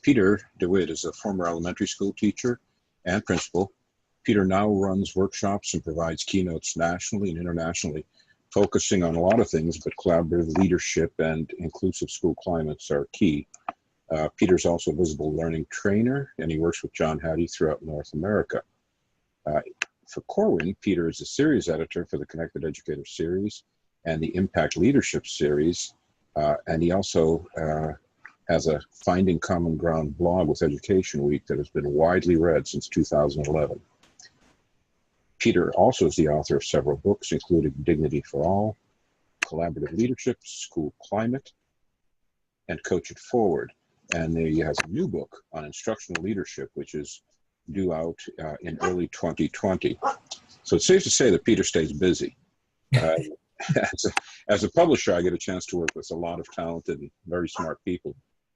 Peter DeWitt is a former elementary school teacher and principal. Peter now runs workshops and provides keynotes nationally and internationally, focusing on a lot of things, but collaborative leadership and inclusive school climates are key. Peter's also a visible learning trainer, and he works with John Hattie throughout North America. For Corwin, Peter is a series editor for the Connected Educator series and the Impact Leadership series, and he also has a Finding Common Ground blog with Education Week that has been widely read since 2011. Peter also is the author of several books, including Dignity for All, Collaborative Leadership, School Climate, and Coach It Forward. And he has a new book on instructional leadership, which is due out in early 2020. So it's safe to say that Peter stays busy. As a publisher, I get a chance to work with a lot of talented and very smart people.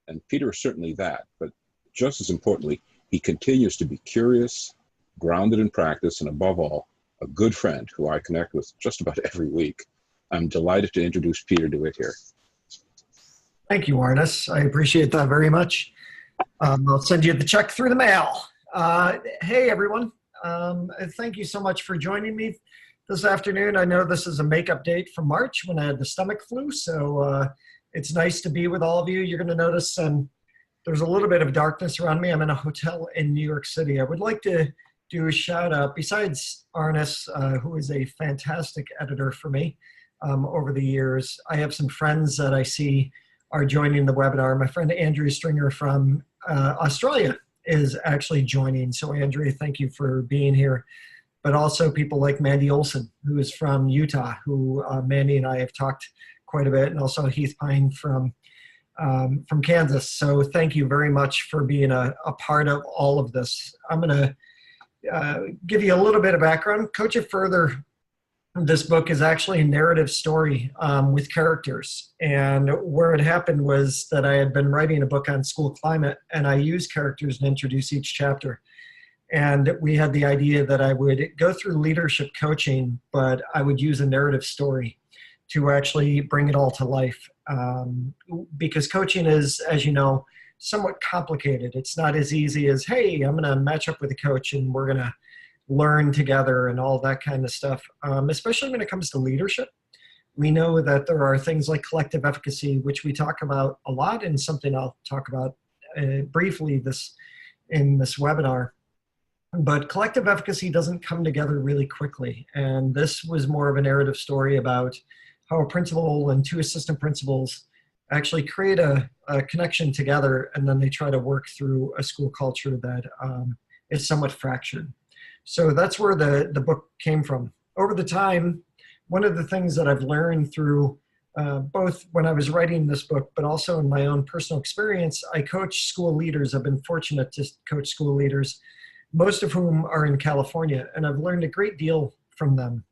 And Peter is certainly that. But just as importantly, he continues to be curious, grounded in practice, and above all, a good friend who I connect with just about every week. I'm delighted to introduce Peter DeWitt here. Thank you, Arnis. I appreciate that very much. I'll send you the check through the mail. Hey, everyone. Thank you so much for joining me this afternoon. I know this is a makeup date from March when I had the stomach flu, so it's nice to be with all of you. You're going to notice there's a little bit of darkness around me. I'm in a hotel in New York City. I would like to do a shout out, besides Arnis, who is a fantastic editor for me over the years. I have some friends that I see are joining the webinar. My friend Andrea Stringer from Australia is actually joining. So Andrea, thank you for being here. But also people like Mandy Olson, who is from Utah, who Mandy and I have talked quite a bit, and also Heath Pine from Kansas. So thank you very much for being a part of all of this. I'm going to give you a little bit of background. Coach It Further, this book is actually a narrative story with characters. And where it happened was that I had been writing a book on school climate, and I used characters to introduce each chapter. And we had the idea that I would go through leadership coaching, but I would use a narrative story to actually bring it all to life. Because coaching is, as you know, somewhat complicated. It's not as easy as, hey, I'm going to match up with a coach and we're going to learn together and all that kind of stuff. Especially when it comes to leadership. We know that there are things like collective efficacy, which we talk about a lot, and something I'll talk about briefly in this webinar. But collective efficacy doesn't come together really quickly. And this was more of a narrative story about how a principal and two assistant principals actually create a connection together, and then they try to work through a school culture that is somewhat fractured. So that's where the book came from. Over the time, one of the things that I've learned through both when I was writing this book, but also in my own personal experience, I coach school leaders. I've been fortunate to coach school leaders, most of whom are in California, and I've learned a great deal from them.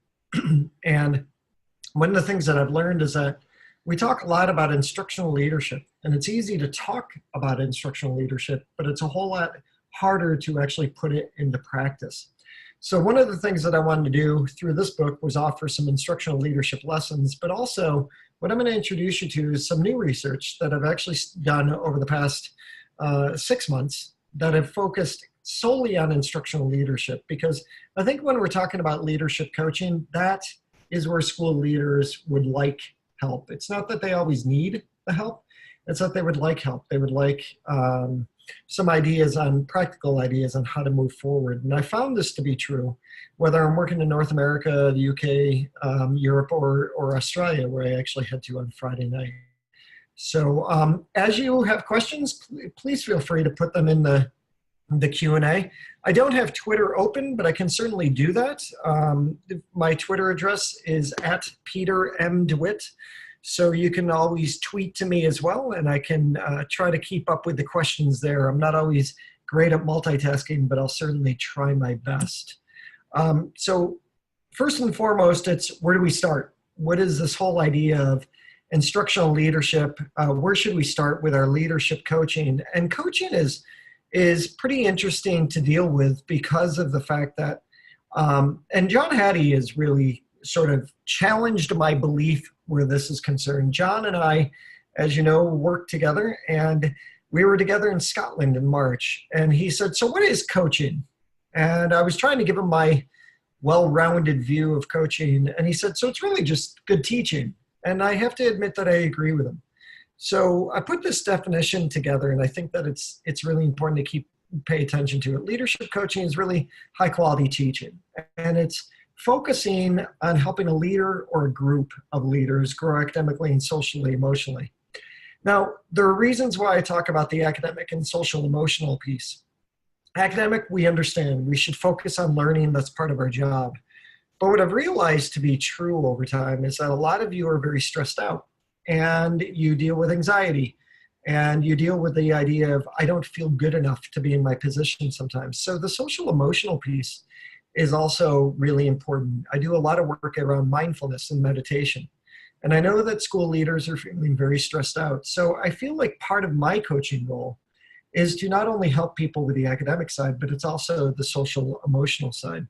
And one of the things that I've learned is that we talk a lot about instructional leadership, and it's easy to talk about instructional leadership, but it's a whole lot harder to actually put it into practice. So one of the things that I wanted to do through this book was offer some instructional leadership lessons, but also what I'm going to introduce you to is some new research that I've actually done over the past 6 months that have focused solely on instructional leadership. Because I think when we're talking about leadership coaching, that is where school leaders would like help. It's not that they always need the help, it's that they would like help. They would like some ideas on practical ideas on how to move forward. And I found this to be true, whether I'm working in North America, the UK, Europe, or Australia, where I actually head to on Friday night. So as you have questions, please feel free to put them in the Q&A. I don't have Twitter open, but I can certainly do that. My Twitter address is @PeterMDeWitt. So you can always tweet to me as well, and I can try to keep up with the questions there. I'm not always great at multitasking, but I'll certainly try my best. So first and foremost, it's where do we start? What is this whole idea of instructional leadership? Where should we start with our leadership coaching? And coaching is pretty interesting to deal with because of the fact that, and John Hattie has really sort of challenged my belief where this is concerned. John and I, as you know, work together, and we were together in Scotland in March, and he said, "So what is coaching?" And I was trying to give him my well-rounded view of coaching, and he said, "So it's really just good teaching." And I have to admit that I agree with him. So I put this definition together, and I think that it's really important to pay attention to it. Leadership coaching is really high-quality teaching, and it's focusing on helping a leader or a group of leaders grow academically and socially, emotionally. Now, there are reasons why I talk about the academic and social emotional piece. Academic, we understand. We should focus on learning. That's part of our job. But what I've realized to be true over time is that a lot of you are very stressed out, and you deal with anxiety, and you deal with the idea of, I don't feel good enough to be in my position sometimes. So the social emotional piece is also really important. I do a lot of work around mindfulness and meditation. And I know that school leaders are feeling very stressed out. So I feel like part of my coaching role is to not only help people with the academic side, but it's also the social emotional side.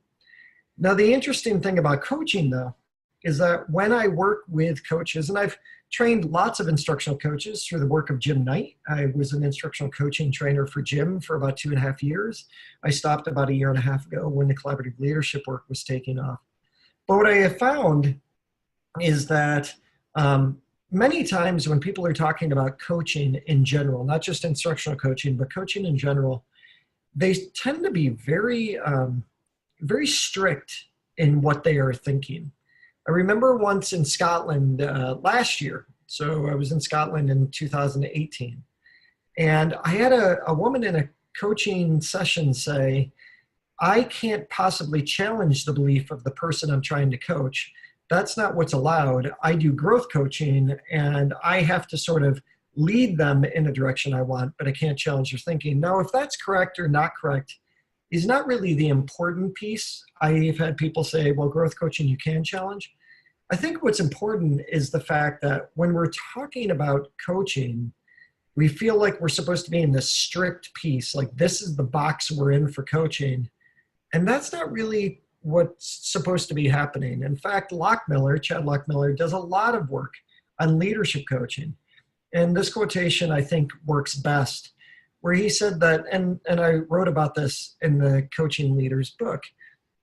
Now, the interesting thing about coaching, though, is that when I work with coaches, and I've trained lots of instructional coaches through the work of Jim Knight. I was an instructional coaching trainer for Jim for about 2.5 years. I stopped about 1.5 years ago when the collaborative leadership work was taking off. But what I have found is that many times when people are talking about coaching in general, not just instructional coaching, but coaching in general, they tend to be very, very strict in what they are thinking. I remember once in Scotland last year, so I was in Scotland in 2018, and I had a woman in a coaching session say, "I can't possibly challenge the belief of the person I'm trying to coach. That's not what's allowed. I do growth coaching, and I have to sort of lead them in a direction I want, but I can't challenge their thinking." Now, if that's correct or not correct is not really the important piece. I've had people say, well, growth coaching you can challenge. I think what's important is the fact that when we're talking about coaching, we feel like we're supposed to be in this strict piece, like this is the box we're in for coaching. And that's not really what's supposed to be happening. In fact, Chad Lockmiller, does a lot of work on leadership coaching. And this quotation, I think, works best, where he said that, and I wrote about this in the Coaching Leaders book,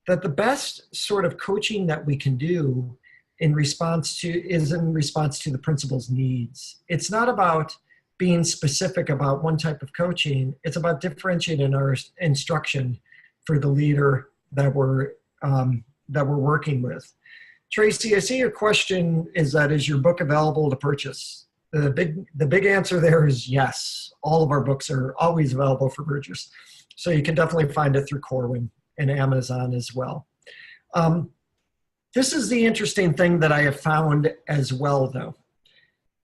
that the best sort of coaching that we can do is in response to the principal's needs. It's not about being specific about one type of coaching. It's about differentiating our instruction for the leader that we're working with. Tracy, I see your question is your book available to purchase? The big answer there is yes. All of our books are always available for purchase. So you can definitely find it through Corwin and Amazon as well. This is the interesting thing that I have found as well, though,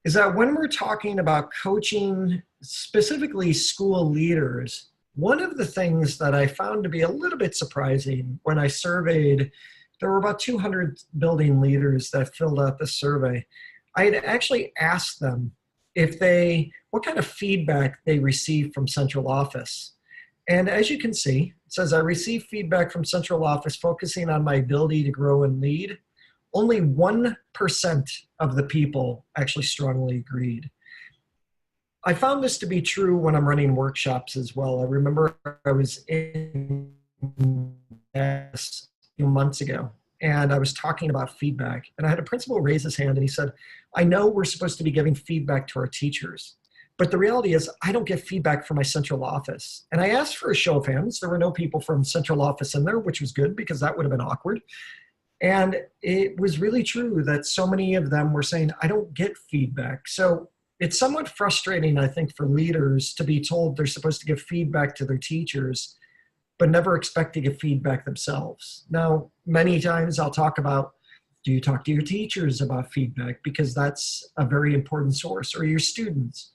is that when we're talking about coaching, specifically school leaders, one of the things that I found to be a little bit surprising when I surveyed, there were about 200 building leaders that filled out this survey. I had actually asked them what kind of feedback they received from central office. And as you can see, it says, I received feedback from central office focusing on my ability to grow and lead. Only 1% of the people actually strongly agreed. I found this to be true when I'm running workshops as well. I remember I was in a few months ago, and I was talking about feedback, and I had a principal raise his hand, and he said, I know we're supposed to be giving feedback to our teachers, but the reality is I don't get feedback from my central office. And I asked for a show of hands. There were no people from central office in there, which was good because that would have been awkward. And it was really true that so many of them were saying, I don't get feedback. So it's somewhat frustrating, I think, for leaders to be told they're supposed to give feedback to their teachers, but never expect to give feedback themselves. Now, many times I'll talk about, do you talk to your teachers about feedback? Because that's a very important source, or your students.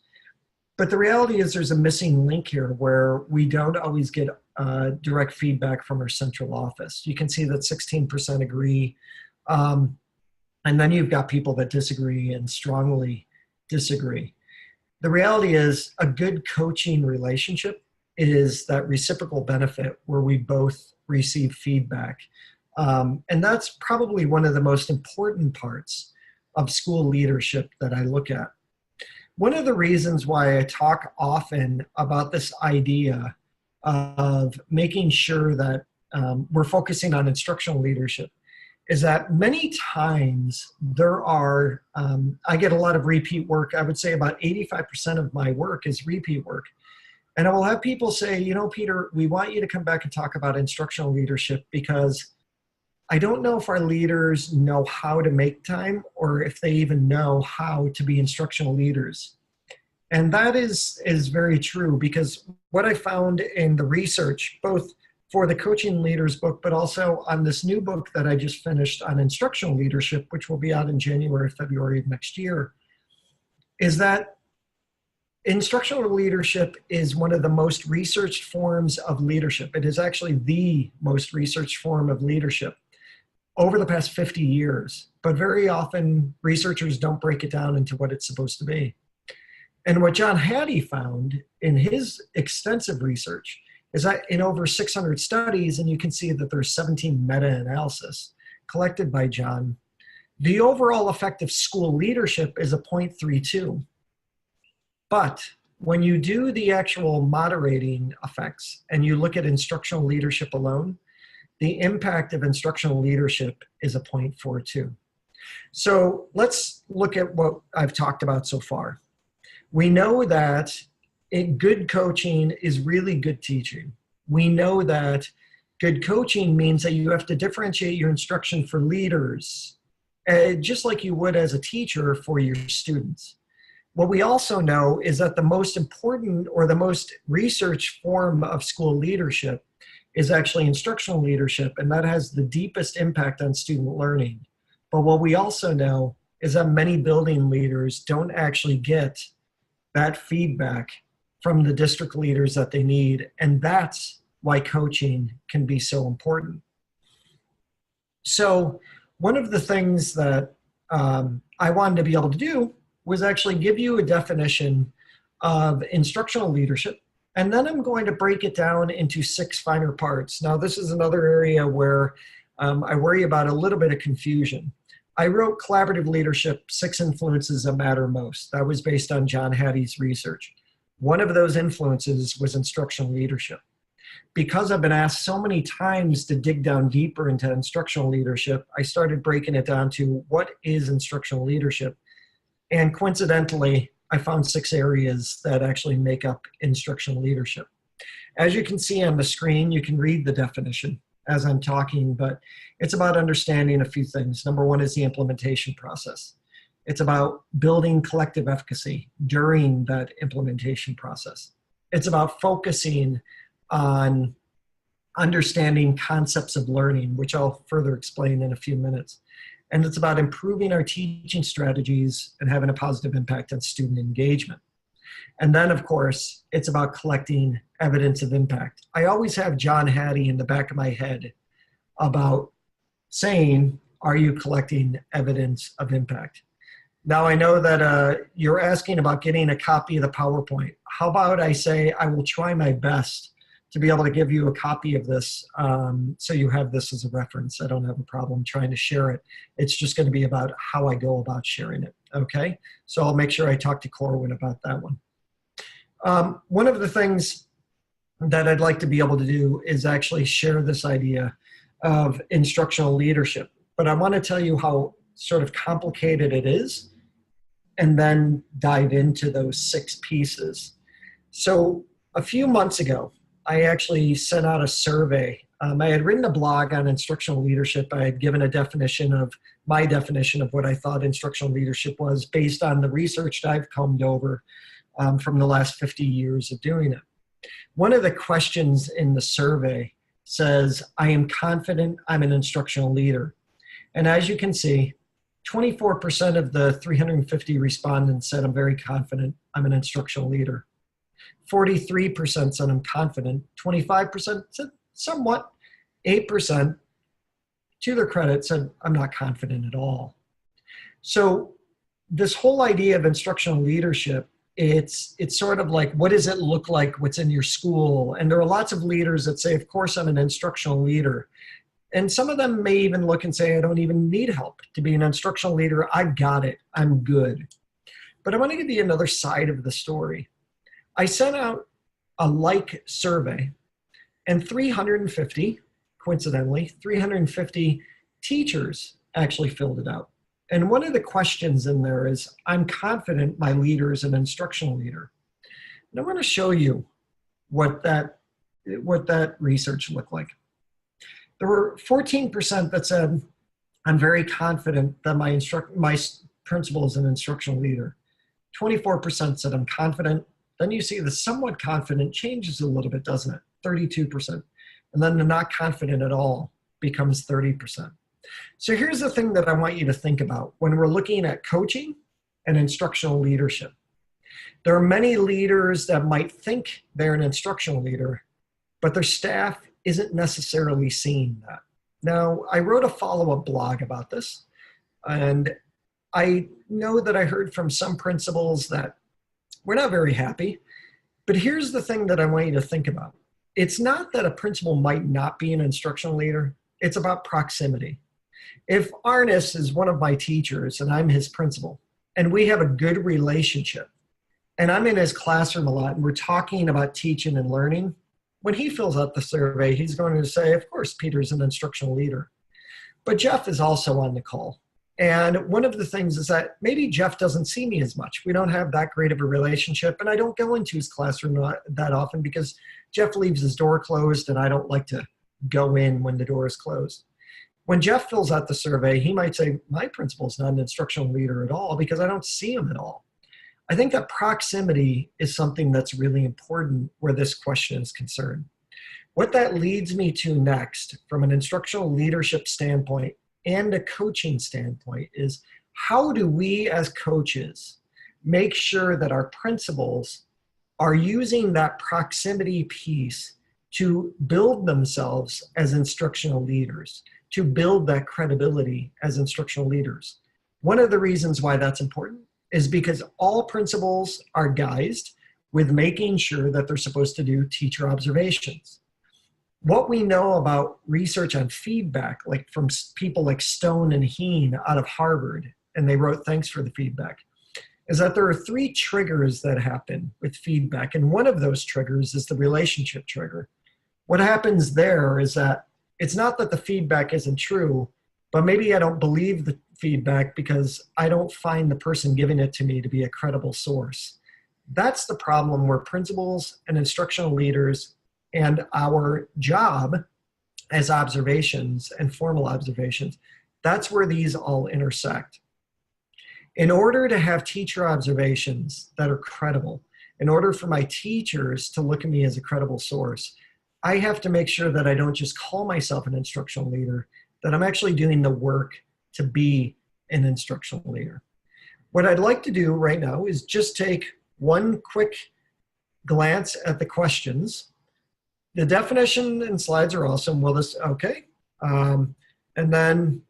But the reality is there's a missing link here where we don't always get direct feedback from our central office. You can see that 16% agree. And then you've got people that disagree and strongly disagree. The reality is a good coaching relationship is that reciprocal benefit where we both receive feedback. And that's probably one of the most important parts of school leadership that I look at. one of the reasons why I talk often about this idea of making sure that we're focusing on instructional leadership is that many times there are, I get a lot of repeat work. I would say about 85% of my work is repeat work. And I will have people say, you know, Peter, we want you to come back and talk about instructional leadership because I don't know if our leaders know how to make time or if they even know how to be instructional leaders. And that is very true, because what I found in the research, both for the Coaching Leaders book, but also on this new book that I just finished on instructional leadership, which will be out in January, February of next year, is that instructional leadership is one of the most researched forms of leadership. It is actually the most researched form of leadership over the past 50 years. But very often researchers don't break it down into what it's supposed to be. And what John Hattie found in his extensive research is that in over 600 studies, and you can see that there's 17 meta-analysis collected by John, the overall effect of school leadership is a 0.32. But when you do the actual moderating effects and you look at instructional leadership alone, the impact of instructional leadership is a 0.42. So let's look at what I've talked about so far. We know that good coaching is really good teaching. We know that good coaching means that you have to differentiate your instruction for leaders, just like you would as a teacher for your students. What we also know is that the most important or the most researched form of school leadership is actually instructional leadership, and that has the deepest impact on student learning. But what we also know is that many building leaders don't actually get that feedback from the district leaders that they need, and that's why coaching can be so important. So one of the things that I wanted to be able to do was actually give you a definition of instructional leadership, and then I'm going to break it down into 6 finer parts. Now, this is another area where I worry about a little bit of confusion. I wrote Collaborative Leadership, 6 Influences That Matter Most. That was based on John Hattie's research. One of those influences was instructional leadership. Because I've been asked so many times to dig down deeper into instructional leadership, I started breaking it down to what is instructional leadership. And coincidentally, I found 6 areas that actually make up instructional leadership. As you can see on the screen, you can read the definition as I'm talking, but it's about understanding a few things. Number 1 is the implementation process. It's about building collective efficacy during that implementation process. It's about focusing on understanding concepts of learning, which I'll further explain in a few minutes. And it's about improving our teaching strategies and having a positive impact on student engagement. And then, of course, it's about collecting evidence of impact. I always have John Hattie in the back of my head about saying, are you collecting evidence of impact? Now, I know that you're asking about getting a copy of the PowerPoint. How about I say I will try my best to be able to give you a copy of this so you have this as a reference. I don't have a problem trying to share it. It's just going to be about how I go about sharing it, okay? So I'll make sure I talk to Corwin about that one. One of the things that I'd like to be able to do is actually share this idea of instructional leadership. But I want to tell you how sort of complicated it is and then dive into those 6 pieces. So a few months ago, I actually sent out a survey. I had written a blog on instructional leadership. I had given a definition of my definition of what I thought instructional leadership was based on the research that I've combed over from the last 50 years of doing it. One of the questions in the survey says, I am confident I'm an instructional leader. And as you can see, 24% of the 350 respondents said, I'm very confident I'm an instructional leader. 43% said I'm confident. 25% said somewhat. 8%, to their credit, said I'm not confident at all. So this whole idea of instructional leadership, it's sort of like, what does it look like? What's in your school? And there are lots of leaders that say, of course, I'm an instructional leader. And some of them may even look and say, I don't even need help to be an instructional leader. I've got it. I'm good. But I want to give you another side of the story. I sent out a like survey, and 350, coincidentally, 350 teachers actually filled it out. And one of the questions in there is, I'm confident my leader is an instructional leader. And I want to show you what that research looked like. There were 14% that said, I'm very confident that my principal is an instructional leader. 24% said, I'm confident. Then you see the somewhat confident changes a little bit, doesn't it? 32%. And then the not confident at all becomes 30%. So here's the thing that I want you to think about when we're looking at coaching and instructional leadership. There are many leaders that might think they're an instructional leader, but their staff isn't necessarily seeing that. Now, I wrote a follow-up blog about this, and I know that I heard from some principals that we're not very happy, but here's the thing that I want you to think about. It's not that a principal might not be an instructional leader, it's about proximity. If Arnis is one of my teachers and I'm his principal, and we have a good relationship, and I'm in his classroom a lot, and we're talking about teaching and learning, when he fills out the survey, he's going to say, of course, Peter's an instructional leader. But Jeff is also on the call. And one of the things is that maybe Jeff doesn't see me as much. We don't have that great of a relationship, and I don't go into his classroom that often because Jeff leaves his door closed, and I don't like to go in when the door is closed. When Jeff fills out the survey, he might say, my principal is not an instructional leader at all because I don't see him at all. I think that proximity is something that's really important where this question is concerned. What that leads me to next from an instructional leadership standpoint and a coaching standpoint is, how do we as coaches make sure that our principals are using that proximity piece to build themselves as instructional leaders, to build that credibility as instructional leaders? One of the reasons why that's important is because all principals are guised with making sure that they're supposed to do teacher observations. What we know about research on feedback, like from people like Stone and Heen out of Harvard, and they wrote thanks for the feedback, is that there are 3 triggers that happen with feedback. And one of those triggers is the relationship trigger. What happens there is that it's not that the feedback isn't true, but maybe I don't believe the feedback because I don't find the person giving it to me to be a credible source. That's the problem where principals and instructional leaders and our job as observations and formal observations, that's where these all intersect. In order to have teacher observations that are credible, in order for my teachers to look at me as a credible source, I have to make sure that I don't just call myself an instructional leader, that I'm actually doing the work to be an instructional leader. What I'd like to do right now is just take one quick glance at the questions. The definition and slides are awesome. Will this, okay. And then,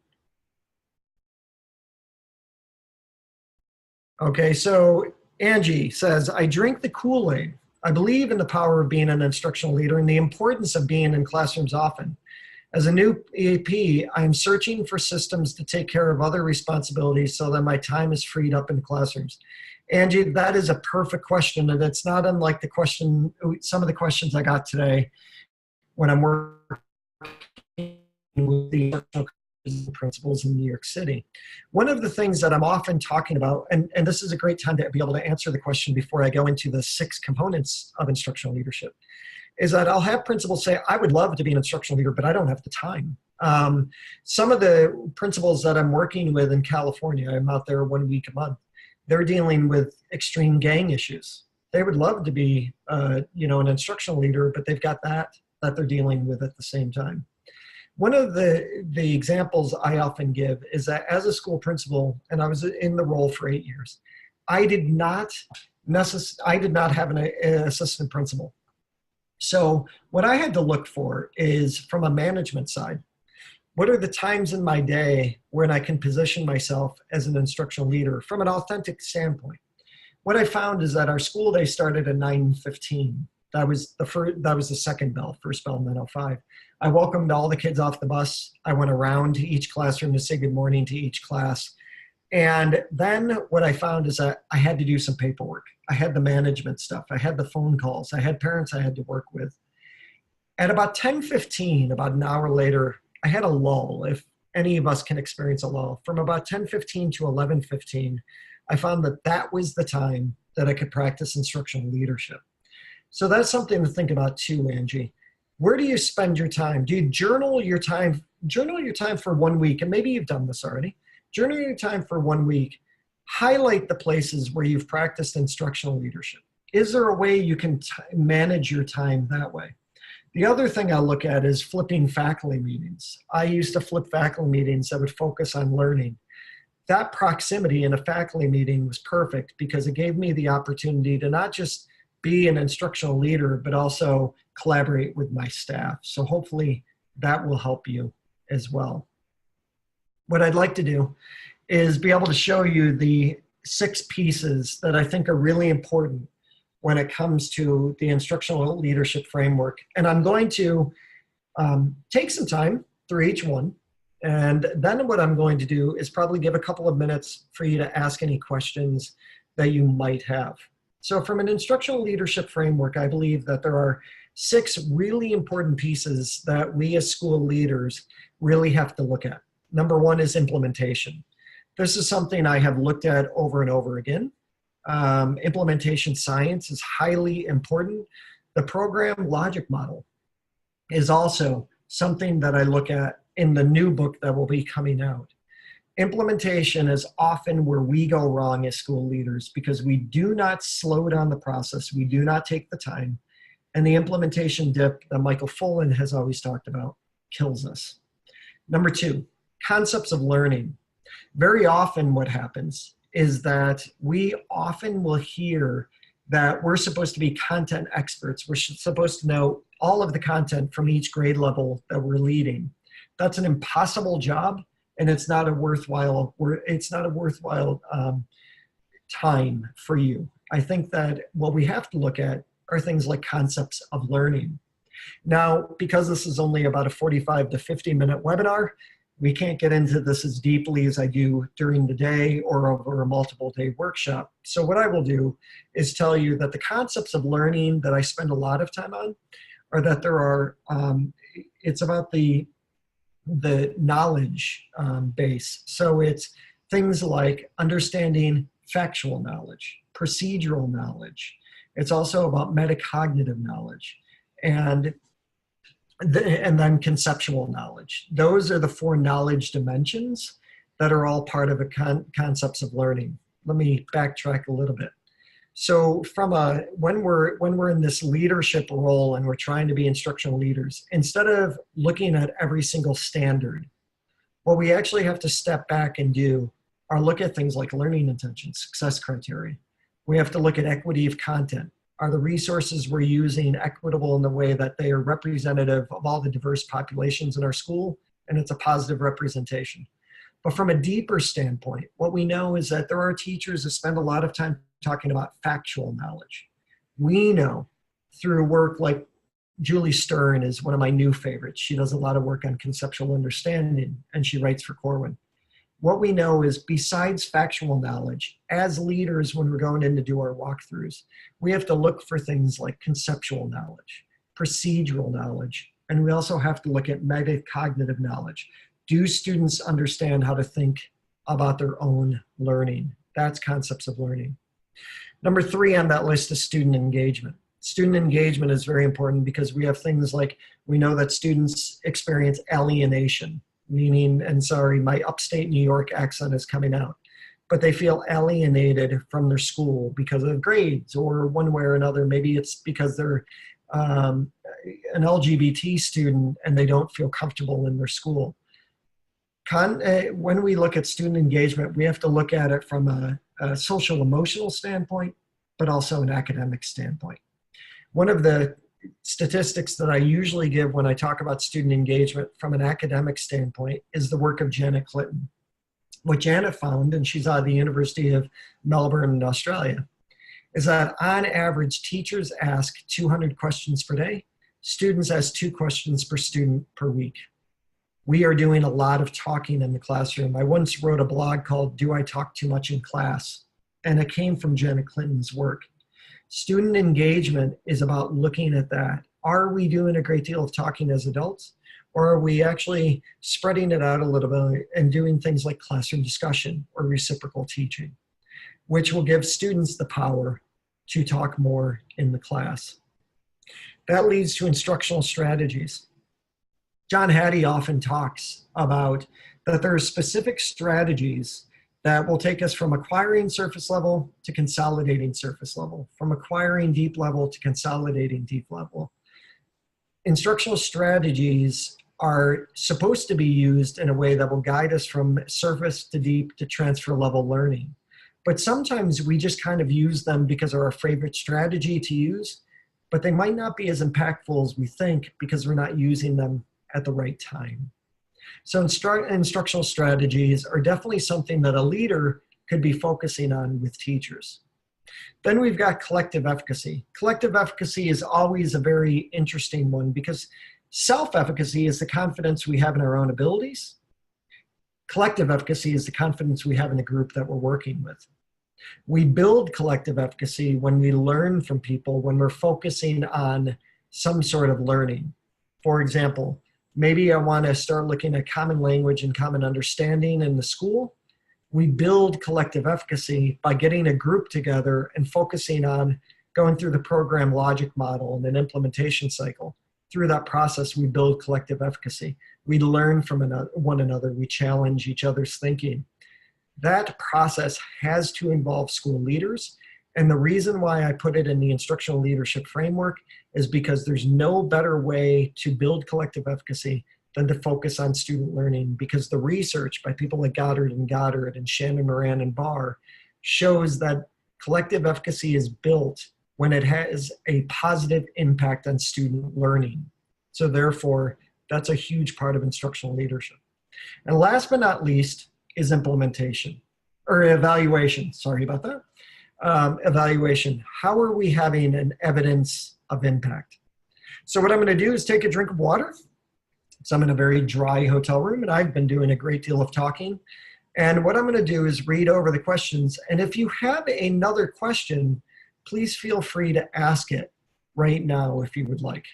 okay, so Angie says, I drink the Kool-Aid. I believe in the power of being an instructional leader and the importance of being in classrooms often. As a new AP, I'm searching for systems to take care of other responsibilities so that my time is freed up in classrooms. Angie, that is a perfect question, and it's not unlike the question, some of the questions I got today when I'm working with the principals in New York City. One of the things that I'm often talking about, and this is a great time to be able to answer the question before I go into the 6 components of instructional leadership, is that I'll have principals say, I would love to be an instructional leader, but I don't have the time. Some of the principals that I'm working with in California, I'm out there 1 week a month, they're dealing with extreme gang issues. They would love to be, an instructional leader, but they've got that they're dealing with at the same time. One of the examples I often give is that as a school principal, and I was in the role for 8 years, I did not have an assistant principal. So what I had to look for is, from a management side, what are the times in my day when I can position myself as an instructional leader from an authentic standpoint? What I found is that our school day started at 9:15. That was the second bell, first bell 9:05. I welcomed all the kids off the bus. I went around to each classroom to say good morning to each class. And then what I found is that I had to do some paperwork. I had the management stuff. I had the phone calls. I had parents I had to work with. At about 10:15, about an hour later, I had a lull. If any of us can experience a lull. From about 10:15 to 11:15, I found that that was the time that I could practice instructional leadership. So that's something to think about too, Angie. Where do you spend your time? Do you journal your time? Journal your time for 1 week, and maybe you've done this already. Journal your time for 1 week. Highlight the places where you've practiced instructional leadership. Is there a way you can manage your time that way? The other thing I look at is flipping faculty meetings. I used to flip faculty meetings that would focus on learning. That proximity in a faculty meeting was perfect because it gave me the opportunity to not just be an instructional leader, but also collaborate with my staff. So hopefully that will help you as well. What I'd like to do is be able to show you the 6 pieces that I think are really important when it comes to the instructional leadership framework. And I'm going to take some time through each one. And then what I'm going to do is probably give a couple of minutes for you to ask any questions that you might have. So from an instructional leadership framework, I believe that there are 6 really important pieces that we as school leaders really have to look at. Number 1 is implementation. This is something I have looked at over and over again. Implementation science is highly important. The program logic model is also something that I look at in the new book that will be coming out. Implementation is often where we go wrong as school leaders because we do not slow down the process. We do not take the time. And the implementation dip that Michael Fullen has always talked about kills us. Number 2, concepts of learning. Very often what happens is that we often will hear that we're supposed to be content experts. We're supposed to know all of the content from each grade level that we're leading. That's an impossible job, and it's not a worthwhile time for you. I think that what we have to look at are things like concepts of learning. Now, because this is only about a 45 to 50-minute webinar, we can't get into this as deeply as I do during the day or over a multiple-day workshop. So what I will do is tell you that the concepts of learning that I spend a lot of time on are that there are, it's about the knowledge base. So it's things like understanding factual knowledge, procedural knowledge. It's also about metacognitive knowledge and then conceptual knowledge. Those are the 4 knowledge dimensions that are all part of concepts of learning. Let me backtrack a little bit. So when we're in this leadership role and we're trying to be instructional leaders, instead of looking at every single standard, what we actually have to step back and do are look at things like learning intentions, success criteria. We have to look at equity of content. Are the resources we're using equitable in the way that they are representative of all the diverse populations in our school, and it's a positive representation? But from a deeper standpoint, what we know is that there are teachers that spend a lot of time talking about factual knowledge. We know through work like Julie Stern is one of my new favorites. She does a lot of work on conceptual understanding, and she writes for Corwin. What we know is besides factual knowledge, as leaders, when we're going in to do our walkthroughs, we have to look for things like conceptual knowledge, procedural knowledge, and we also have to look at metacognitive knowledge. Do students understand how to think about their own learning? That's concepts of learning. Number 3 on that list is student engagement. Student engagement is very important because we have things like, we know that students experience alienation, meaning, and sorry, my upstate New York accent is coming out, but they feel alienated from their school because of grades or one way or another. Maybe it's because they're an LGBT student and they don't feel comfortable in their school. When we look at student engagement, we have to look at it from a social emotional standpoint, but also an academic standpoint. One of the statistics that I usually give when I talk about student engagement from an academic standpoint is the work of Janet Clinton. What Janet found, and she's out of the University of Melbourne in Australia, is that on average, teachers ask 200 questions per day. Students ask 2 questions per student per week. We are doing a lot of talking in the classroom. I once wrote a blog called "Do I Talk Too Much in Class?" And it came from Janet Clinton's work. Student engagement is about looking at that. Are we doing a great deal of talking as adults? Or are we actually spreading it out a little bit and doing things like classroom discussion or reciprocal teaching, which will give students the power to talk more in the class? That leads to instructional strategies. John Hattie often talks about that there are specific strategies that will take us from acquiring surface level to consolidating surface level, from acquiring deep level to consolidating deep level. Instructional strategies are supposed to be used in a way that will guide us from surface to deep to transfer level learning. But sometimes we just kind of use them because they're our favorite strategy to use, but they might not be as impactful as we think because we're not using them at the right time. So instructional strategies are definitely something that a leader could be focusing on with teachers. Then we've got collective efficacy. Collective efficacy is always a very interesting one because self-efficacy is the confidence we have in our own abilities. Collective efficacy is the confidence we have in the group that we're working with. We build collective efficacy when we learn from people, when we're focusing on some sort of learning. For example, maybe I want to start looking at common language and common understanding in the school. We build collective efficacy by getting a group together and focusing on going through the program logic model and an implementation cycle. Through that process, we build collective efficacy. We learn from one another. We challenge each other's thinking. That process has to involve school leaders. And the reason why I put it in the instructional leadership framework is because there's no better way to build collective efficacy than to focus on student learning, because the research by people like Goddard and Shannon Moran and Barr shows that collective efficacy is built when it has a positive impact on student learning. So therefore, that's a huge part of instructional leadership. And last but not least is implementation, or evaluation, sorry about that. Evaluation, how are we having an evidence of impact? So what I'm gonna do is take a drink of water. So I'm in a very dry hotel room and I've been doing a great deal of talking. And what I'm gonna do is read over the questions. And if you have another question, please feel free to ask it right now if you would like.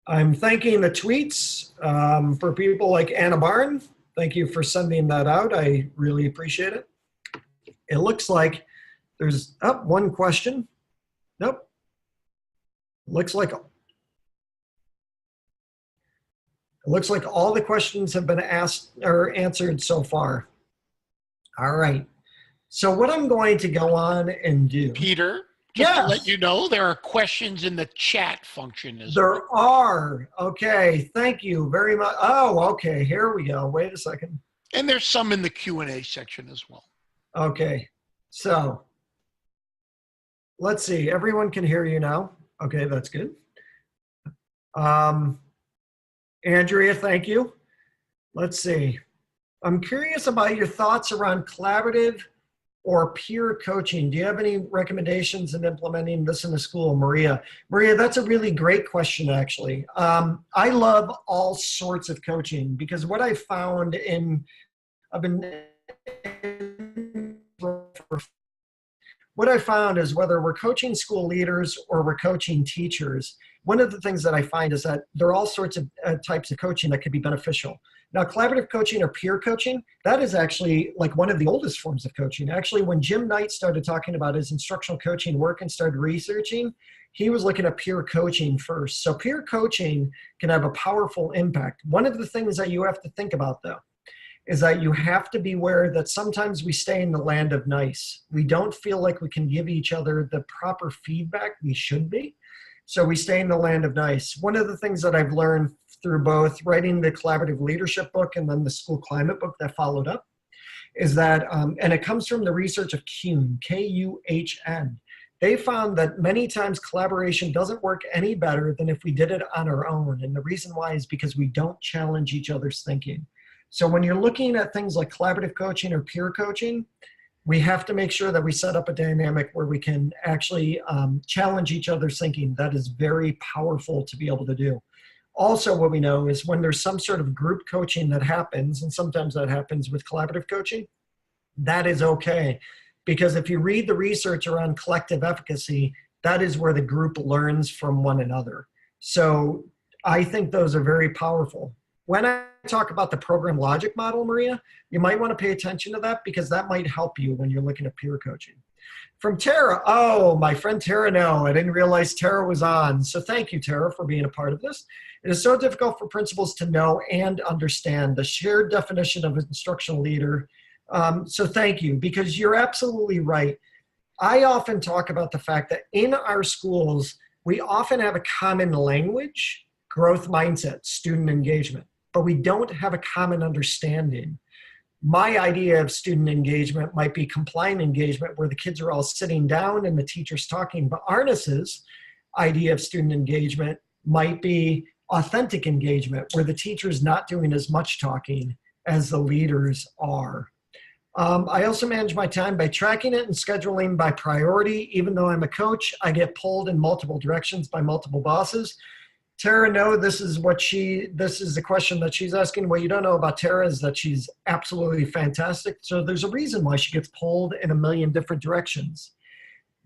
I'm thanking the tweets for people like Anna Barn. Thank you for sending that out. I really appreciate it. It looks like there's one question. Nope. Looks like all the questions have been asked or answered so far. All right. So what I'm going to go on and do. Peter, just to let you know, there are questions in the chat function as well. There are. Okay. Thank you very much. Oh, okay. Here we go. Wait a second. And there's some in the Q&A section as well. Okay. So let's see. Everyone can hear you now. Okay, that's good. Andrea, thank you. Let's see. I'm curious about your thoughts around collaborative or peer coaching. Do you have any recommendations in implementing this in the school? Maria, that's a really great question, actually. I love all sorts of coaching because what I found what I found is whether we're coaching school leaders or we're coaching teachers, one of the things that I find is that there are all sorts of types of coaching that could be beneficial. Now, collaborative coaching or peer coaching, that is actually like one of the oldest forms of coaching. Actually, when Jim Knight started talking about his instructional coaching work and started researching, he was looking at peer coaching first. So peer coaching can have a powerful impact. One of the things that you have to think about, though, is that you have to be aware that sometimes we stay in the land of nice. We don't feel like we can give each other the proper feedback we should be. So we stay in the land of nice. One of the things that I've learned through both writing the collaborative leadership book and then the school climate book that followed up is that, and it comes from the research of Kuhn, K-U-H-N. They found that many times collaboration doesn't work any better than if we did it on our own. And the reason why is because we don't challenge each other's thinking. So when you're looking at things like collaborative coaching or peer coaching, we have to make sure that we set up a dynamic where we can actually challenge each other's thinking. That is very powerful to be able to do. Also, what we know is when there's some sort of group coaching that happens, and sometimes that happens with collaborative coaching, that is okay. Because if you read the research around collective efficacy, that is where the group learns from one another. So I think those are very powerful. When I talk about the program logic model, Maria, you might want to pay attention to that because that might help you when you're looking at peer coaching. From Tara, oh, my friend Tara, no, I didn't realize Tara was on. So thank you, Tara, for being a part of this. It is so difficult for principals to know and understand the shared definition of instructional leader. So thank you, because you're absolutely right. I often talk about the fact that in our schools, we often have a common language, growth mindset, student engagement, but we don't have a common understanding. My idea of student engagement might be compliant engagement, where the kids are all sitting down and the teacher's talking, but Arnis's idea of student engagement might be authentic engagement, where the teacher's not doing as much talking as the leaders are. I also manage my time by tracking it and scheduling by priority. Even though I'm a coach, I get pulled in multiple directions by multiple bosses. Tara, no, this is the question that she's asking. What you don't know about Tara is that she's absolutely fantastic. So there's a reason why she gets pulled in a million different directions.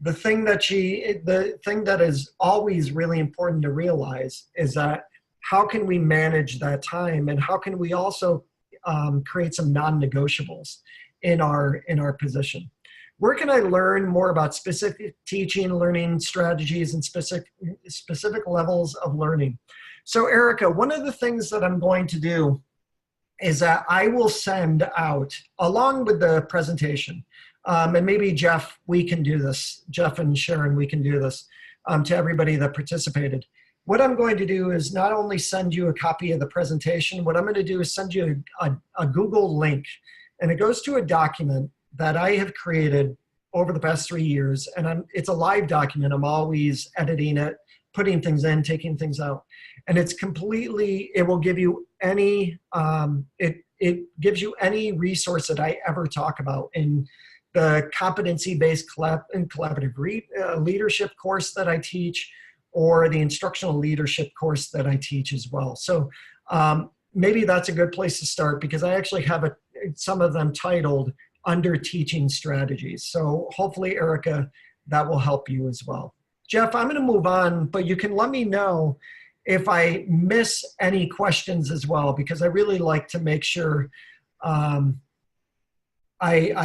The thing that is always really important to realize is that how can we manage that time, and how can we also create some non-negotiables in our position? Where can I learn more about specific teaching, learning strategies, and specific levels of learning? So Erica, one of the things that I'm going to do is that I will send out, along with the presentation, and maybe Jeff, we can do this, Jeff and Sharon, we can do this to everybody that participated. What I'm going to do is not only send you a copy of the presentation, what I'm going to do is send you a Google link, and it goes to a document that I have created over the past 3 years, and it's a live document. I'm always editing it, putting things in, taking things out, and it's completely, it will give you any, it gives you any resource that I ever talk about in the competency-based collaborative leadership course that I teach, or the instructional leadership course that I teach as well. So maybe that's a good place to start, because I actually have some of them titled under teaching strategies. So hopefully, Erica, that will help you as well. Jeff, I'm going to move on, but you can let me know if I miss any questions as well, because I really like to make sure I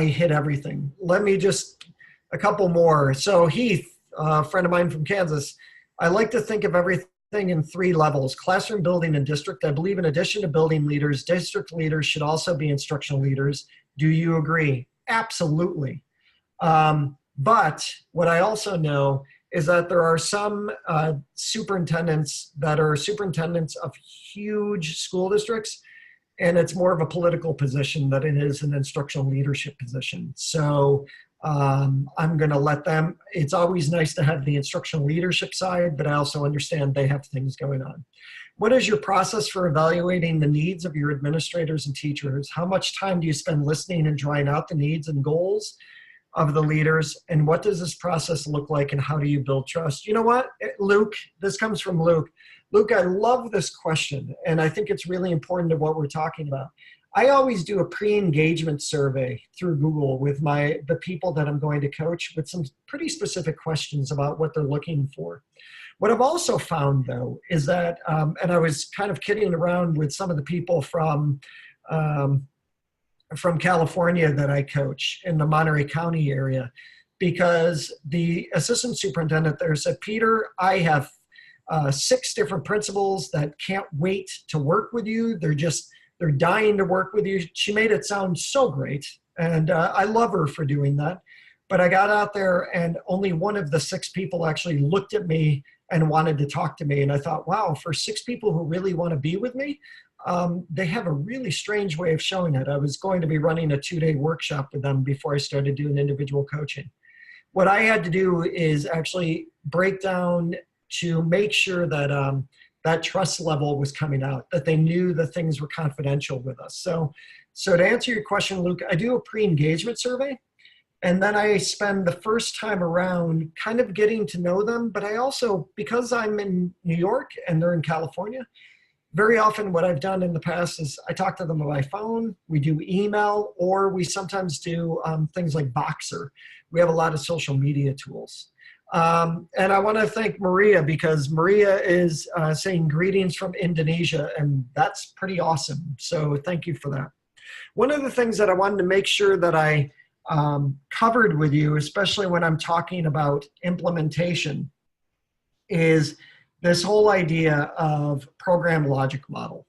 hit everything. Let me just, a couple more. So Heath, a friend of mine from Kansas, I like to think of everything in 3 levels: classroom, building, and district. I believe in addition to building leaders, district leaders should also be instructional leaders. Do you agree? Absolutely. But what I also know is that there are some superintendents that are superintendents of huge school districts, and it's more of a political position than it is an instructional leadership position. So I'm going to let them, it's always nice to have the instructional leadership side, but I also understand they have things going on. What is your process for evaluating the needs of your administrators and teachers? How much time do you spend listening and drawing out the needs and goals of the leaders? And what does this process look like, and how do you build trust? You know what, Luke, this comes from Luke. Luke, I love this question, and I think it's really important to what we're talking about. I always do a pre-engagement survey through Google with the people that I'm going to coach, with some pretty specific questions about what they're looking for. What I've also found, though, is that, and I was kind of kidding around with some of the people from California that I coach in the Monterey County area, because the assistant superintendent there said, Peter, I have 6 different principals that can't wait to work with you. They're dying to work with you. She made it sound so great, and I love her for doing that. But I got out there, and only one of the 6 people actually looked at me and wanted to talk to me. And I thought, wow, for 6 people who really want to be with me, they have a really strange way of showing it. I was going to be running a 2-day workshop with them before I started doing individual coaching. What I had to do is actually break down to make sure that that trust level was coming out, that they knew that things were confidential with us. So to answer your question, Luke, I do a pre-engagement survey, and then I spend the first time around kind of getting to know them. But I also, because I'm in New York and they're in California, very often what I've done in the past is I talk to them by phone, we do email, or we sometimes do things like Boxer. We have a lot of social media tools. And I want to thank Maria, because Maria is saying greetings from Indonesia, and that's pretty awesome. So thank you for that. One of the things that I wanted to make sure that I covered with you, especially when I'm talking about implementation, is this whole idea of program logic model.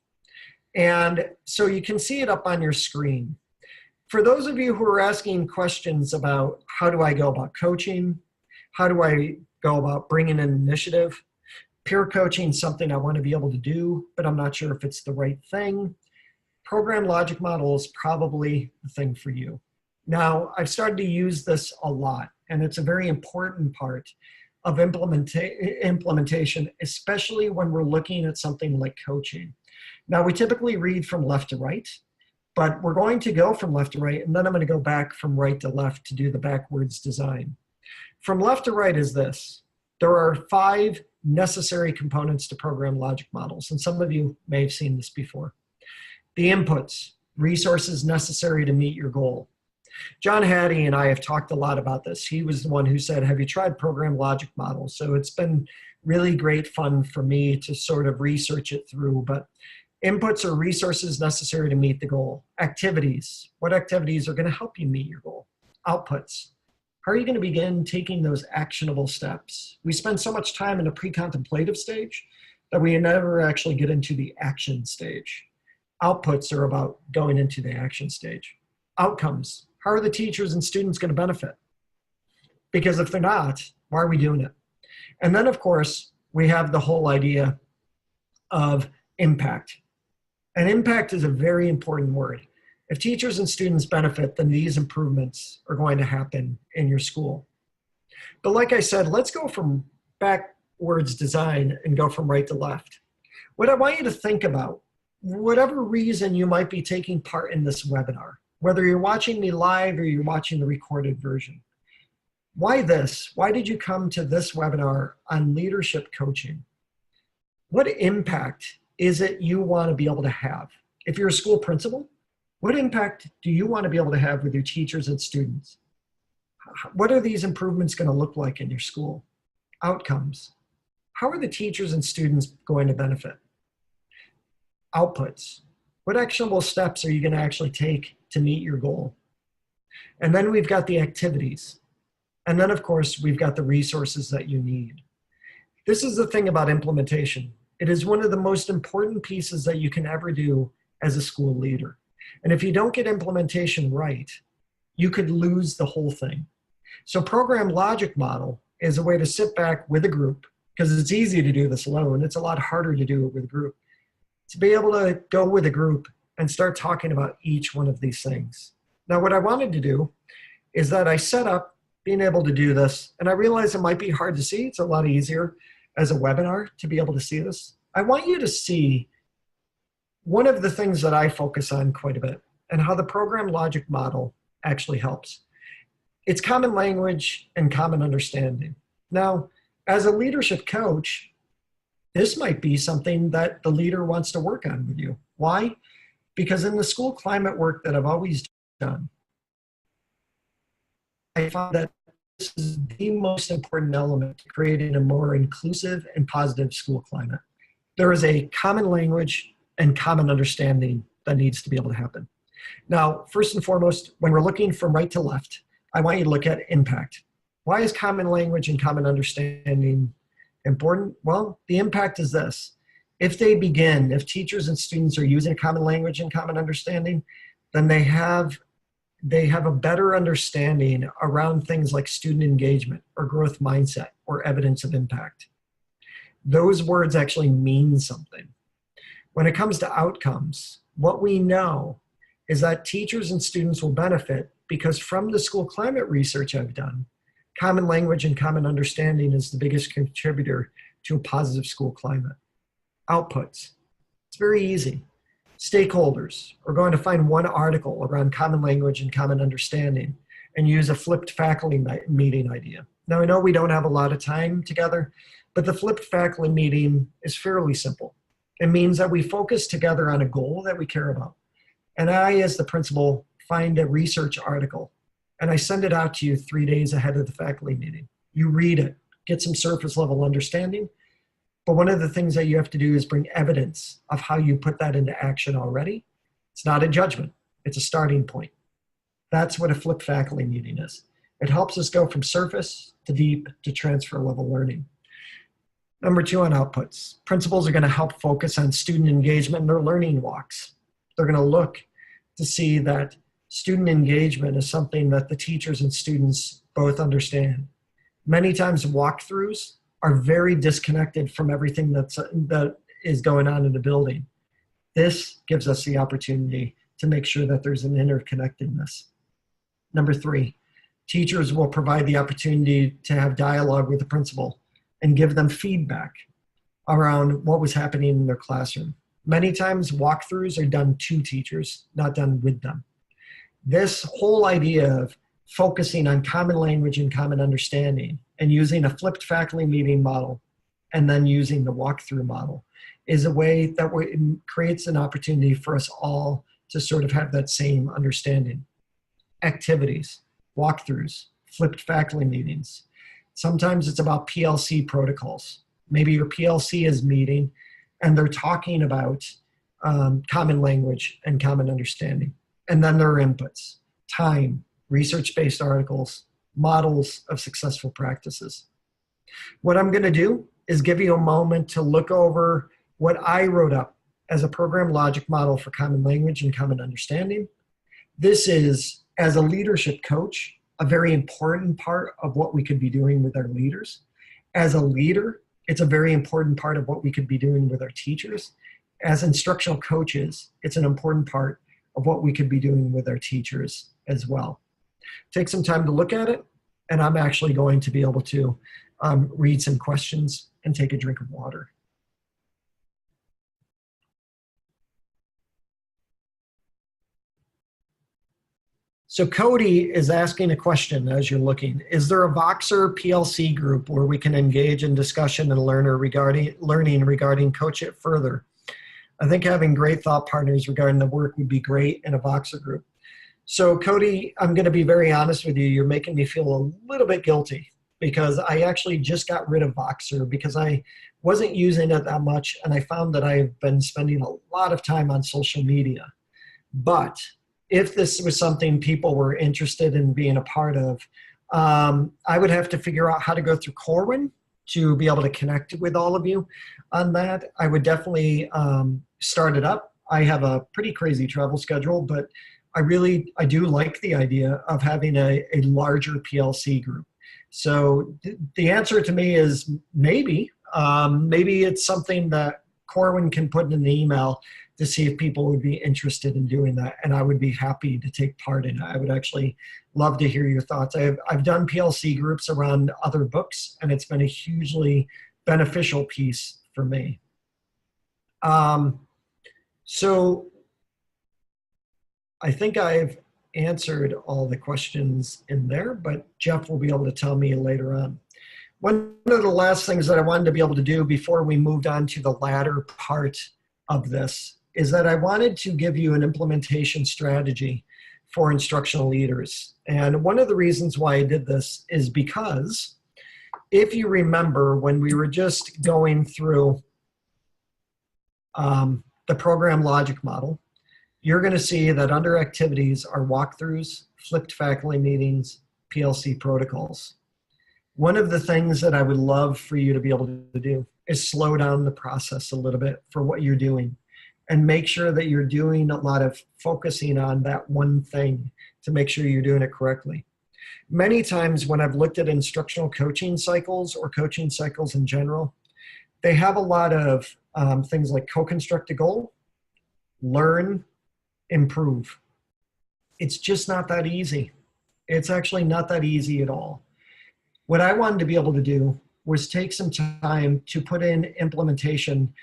And so you can see it up on your screen. For those of you who are asking questions about how do I go about coaching, how do I go about bringing an initiative, peer coaching is something I want to be able to do, but I'm not sure if it's the right thing. Program logic model is probably the thing for you. Now, I've started to use this a lot, and it's a very important part of implementation, especially when we're looking at something like coaching. Now, we typically read from left to right, but we're going to go from left to right, and then I'm going to go back from right to left to do the backwards design. From left to right is this. There are 5 necessary components to program logic models, and some of you may have seen this before. The inputs, resources necessary to meet your goal. John Hattie and I have talked a lot about this. He was the one who said, have you tried program logic models? So it's been really great fun for me to sort of research it through. But inputs are resources necessary to meet the goal. Activities, what activities are going to help you meet your goal? Outputs, how are you going to begin taking those actionable steps? We spend so much time in the pre-contemplative stage that we never actually get into the action stage. Outputs are about going into the action stage. Outcomes, how are the teachers and students going to benefit? Because if they're not, why are we doing it? And then, of course, we have the whole idea of impact. And impact is a very important word. If teachers and students benefit, then these improvements are going to happen in your school. But like I said, let's go from backwards design and go from right to left. What I want you to think about, whatever reason you might be taking part in this webinar, whether you're watching me live or you're watching the recorded version. Why this? Why did you come to this webinar on leadership coaching? What impact is it you want to be able to have? If you're a school principal, what impact do you want to be able to have with your teachers and students? What are these improvements going to look like in your school? Outcomes. How are the teachers and students going to benefit? Outputs. What actionable steps are you going to actually take to meet your goal? And then we've got the activities. And then, of course, we've got the resources that you need. This is the thing about implementation. It is one of the most important pieces that you can ever do as a school leader. And if you don't get implementation right, you could lose the whole thing. So program logic model is a way to sit back with a group, because it's easy to do this alone. It's a lot harder to do it with a group. To be able to go with a group and start talking about each one of these things. Now, what I wanted to do is that I set up being able to do this, and I realize it might be hard to see. It's a lot easier as a webinar to be able to see this. I want you to see one of the things that I focus on quite a bit and how the program logic model actually helps. It's common language and common understanding. Now, as a leadership coach, this might be something that the leader wants to work on with you. Why? Because in the school climate work that I've always done, I found that this is the most important element to creating a more inclusive and positive school climate. There is a common language and common understanding that needs to be able to happen. Now, first and foremost, when we're looking from right to left, I want you to look at impact. Why is common language and common understanding important? Well, the impact is this. If teachers and students are using common language and common understanding, then they have a better understanding around things like student engagement or growth mindset or evidence of impact. Those words actually mean something. When it comes to outcomes, what we know is that teachers and students will benefit because from the school climate research I've done, common language and common understanding is the biggest contributor to a positive school climate. Outputs. It's very easy. Stakeholders are going to find one article around common language and common understanding and use a flipped faculty meeting idea. Now, I know we don't have a lot of time together, but the flipped faculty meeting is fairly simple. It means that we focus together on a goal that we care about. And I, as the principal, find a research article and I send it out to you 3 days ahead of the faculty meeting. You read it, get some surface level understanding. But one of the things that you have to do is bring evidence of how you put that into action already. It's not a judgment, it's a starting point. That's what a flipped faculty meeting is. It helps us go from surface to deep to transfer level learning. Number 2 on outputs. Principals are going to help focus on student engagement in their learning walks. They're going to look to see that student engagement is something that the teachers and students both understand. Many times walkthroughs are very disconnected from everything that is going on in the building. This gives us the opportunity to make sure that there's an interconnectedness. Number 3, teachers will provide the opportunity to have dialogue with the principal and give them feedback around what was happening in their classroom. Many times walkthroughs are done to teachers, not done with them. This whole idea of focusing on common language and common understanding and using a flipped faculty meeting model and then using the walkthrough model is a way that creates an opportunity for us all to sort of have that same understanding. Activities, walkthroughs, flipped faculty meetings. Sometimes it's about PLC protocols. Maybe your PLC is meeting and they're talking about common language and common understanding. And then there are inputs, time, research-based articles, models of successful practices. What I'm going to do is give you a moment to look over what I wrote up as a program logic model for common language and common understanding. This is, as a leadership coach, a very important part of what we could be doing with our leaders. As a leader, it's a very important part of what we could be doing with our teachers. As instructional coaches, it's an important part of what we could be doing with our teachers as well. Take some time to look at it, and I'm actually going to be able to read some questions and take a drink of water. So Cody is asking a question as you're looking. Is there a Voxer PLC group where we can engage in discussion and learning regarding Coach It Further? I think having great thought partners regarding the work would be great in a Voxer group. So Cody, I'm going to be very honest with you. You're making me feel a little bit guilty because I actually just got rid of Voxer because I wasn't using it that much, and I found that I've been spending a lot of time on social media. But if this was something people were interested in being a part of, I would have to figure out how to go through Corwin to be able to connect with all of you on that. I would definitely start it up. I have a pretty crazy travel schedule, but I do like the idea of having a larger PLC group. So the answer to me is maybe. Maybe it's something that Corwin can put in the email to see if people would be interested in doing that, and I would be happy to take part in it. I would actually love to hear your thoughts. I've done PLC groups around other books, and it's been a hugely beneficial piece for me. So I think I've answered all the questions in there, but Jeff will be able to tell me later on. One of the last things that I wanted to be able to do before we moved on to the latter part of this is that I wanted to give you an implementation strategy for instructional leaders. And one of the reasons why I did this is because if you remember when we were just going through the program logic model, you're going to see that under activities are walkthroughs, flipped faculty meetings, PLC protocols. One of the things that I would love for you to be able to do is slow down the process a little bit for what you're doing and make sure that you're doing a lot of focusing on that one thing to make sure you're doing it correctly. Many times when I've looked at instructional coaching cycles or coaching cycles in general, they have a lot of things like co-construct a goal, learn, improve. It's just not that easy. It's actually not that easy at all. What I wanted to be able to do was take some time to put in implementation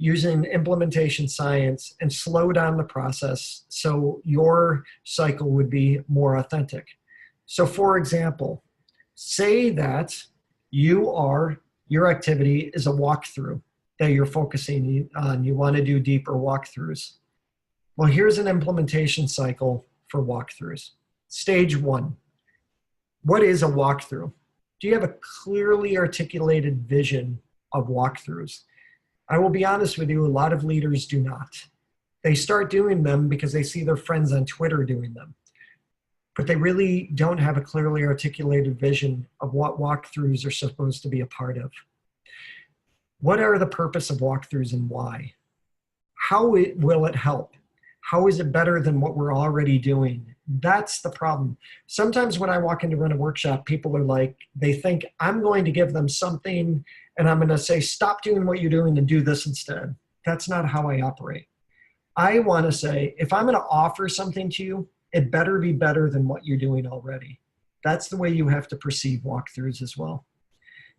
using implementation science and slow down the process so your cycle would be more authentic. So for example, say that your activity is a walkthrough that you're focusing on. You want to do deeper walkthroughs. Well, here's an implementation cycle for walkthroughs. Stage 1. What is a walkthrough? Do you have a clearly articulated vision of walkthroughs? I will be honest with you, a lot of leaders do not. They start doing them because they see their friends on Twitter doing them. But they really don't have a clearly articulated vision of what walkthroughs are supposed to be a part of. What are the purpose of walkthroughs and why? How will it help? How is it better than what we're already doing? That's the problem. Sometimes when I walk in to run a workshop, people are like, they think I'm going to give them something and I'm going to say, stop doing what you're doing and do this instead. That's not how I operate. I want to say, if I'm going to offer something to you, it better be better than what you're doing already. That's the way you have to perceive walkthroughs as well.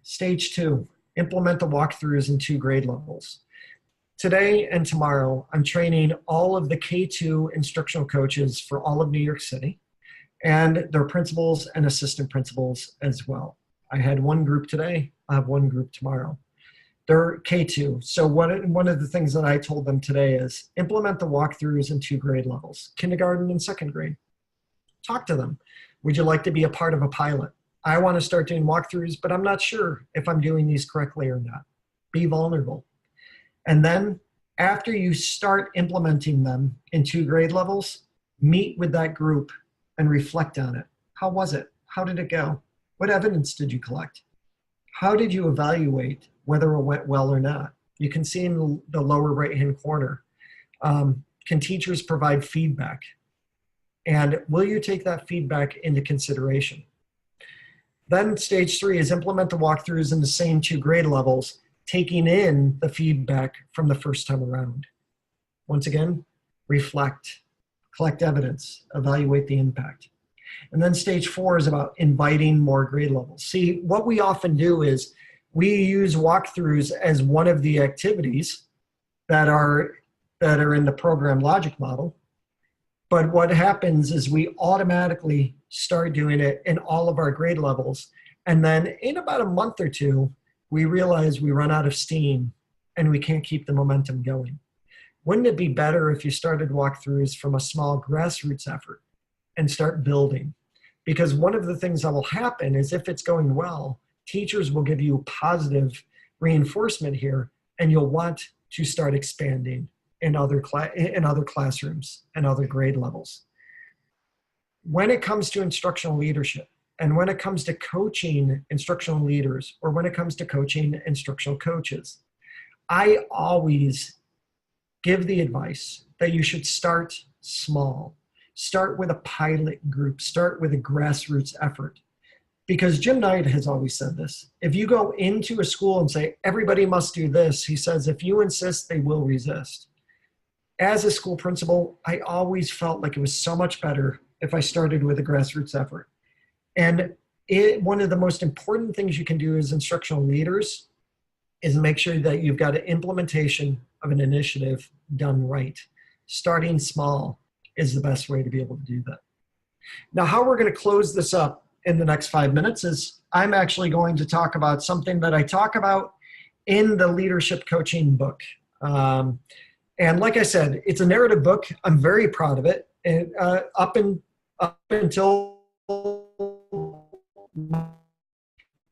Stage 2, implement the walkthroughs in 2 grade levels. Today and tomorrow, I'm training all of the K2 instructional coaches for all of New York City and their principals and assistant principals as well. I had one group today, I have one group tomorrow. They're K2. So one of the things that I told them today is implement the walkthroughs in 2 grade levels, kindergarten and second grade. Talk to them. Would you like to be a part of a pilot? I want to start doing walkthroughs, but I'm not sure if I'm doing these correctly or not. Be vulnerable. And then after you start implementing them in 2 grade levels, meet with that group and reflect on it. How was it? How did it go? What evidence did you collect? How did you evaluate whether it went well or not? You can see in the lower right-hand corner, can teachers provide feedback? And will you take that feedback into consideration? Then stage 3 is implement the walkthroughs in the same 2 grade levels, taking in the feedback from the first time around. Once again, reflect, collect evidence, evaluate the impact. And then stage 4 is about inviting more grade levels. See, what we often do is we use walkthroughs as one of the activities that are in the program logic model. But what happens is we automatically start doing it in all of our grade levels. And then in about a month or 2, we realize we run out of steam and we can't keep the momentum going. Wouldn't it be better if you started walkthroughs from a small grassroots effort and start building? Because one of the things that will happen is if it's going well, teachers will give you positive reinforcement here and you'll want to start expanding in other classrooms and other grade levels. When it comes to instructional leadership, and when it comes to coaching instructional leaders, or when it comes to coaching instructional coaches, I always give the advice that you should start small. Start with a pilot group, start with a grassroots effort. Because Jim Knight has always said this. If you go into a school and say, everybody must do this, he says, if you insist, they will resist. As a school principal, I always felt like it was so much better if I started with a grassroots effort. And one of the most important things you can do as instructional leaders is make sure that you've got an implementation of an initiative done right. Starting small is the best way to be able to do that. Now, how we're going to close this up in the next 5 minutes is I'm actually going to talk about something that I talk about in the leadership coaching book. And like I said, it's a narrative book. I'm very proud of it. And up until